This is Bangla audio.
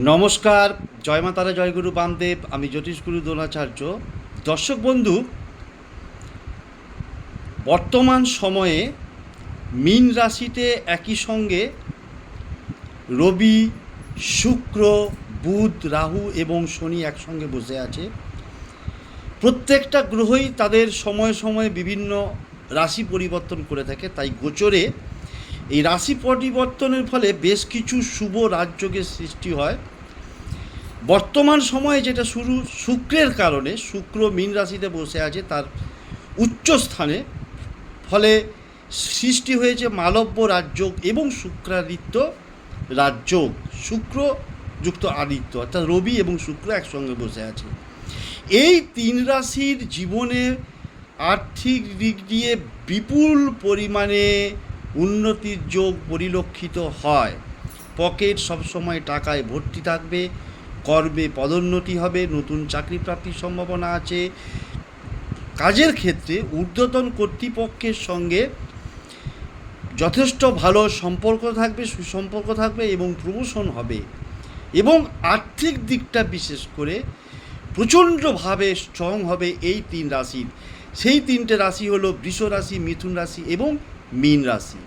নমস্কার, জয় মা তারা, জয়গুরু বামদেব। আমি জ্যোতিষগুরু দ্রোণাচার্য। দর্শক বন্ধু, বর্তমান সময়ে মীন রাশিতে একই সঙ্গে রবি, শুক্র, বুধ, রাহু এবং শনি একসঙ্গে বসে আছে। প্রত্যেকটা গ্রহই তাদের সময়ে সময়ে বিভিন্ন রাশি পরিবর্তন করে থাকে। তাই গোচরে এই রাশি পরিবর্তনের ফলে বেশ কিছু শুভ রাজযোগের সৃষ্টি হয়। বর্তমান সময়ে যেটা শুরু শুক্রের কারণে, শুক্র মীন রাশিতে বসে আছে তার উচ্চ স্থানে, ফলে সৃষ্টি হয়েছে মালব্য রাজযোগ এবং শুক্রাদিত্য রাজযোগ। শুক্র যুক্ত আদিত্য, অর্থাৎ রবি এবং শুক্র একসঙ্গে বসে আছে। এই তিন রাশির জীবনে আর্থিক দিক দিয়ে বিপুল পরিমাণে উন্নতির যোগ পরিলক্ষিত হয়। পকেট সবসময় টাকায় ভর্তি থাকবে, কর্মে পদোন্নতি হবে, নতুন চাকরি প্রাপ্তির সম্ভাবনা আছে। কাজের ক্ষেত্রে ঊর্ধ্বতন কর্তৃপক্ষের সঙ্গে যথেষ্ট ভালো সম্পর্ক থাকবে, সুসম্পর্ক থাকবে এবং প্রমোশন হবে। এবং আর্থিক দিকটা বিশেষ করে প্রচণ্ডভাবে স্ট্রং হবে এই তিন রাশির। সেই তিনটে রাশি হলো বৃষ রাশি, মিথুন রাশি এবং মীন রাশি।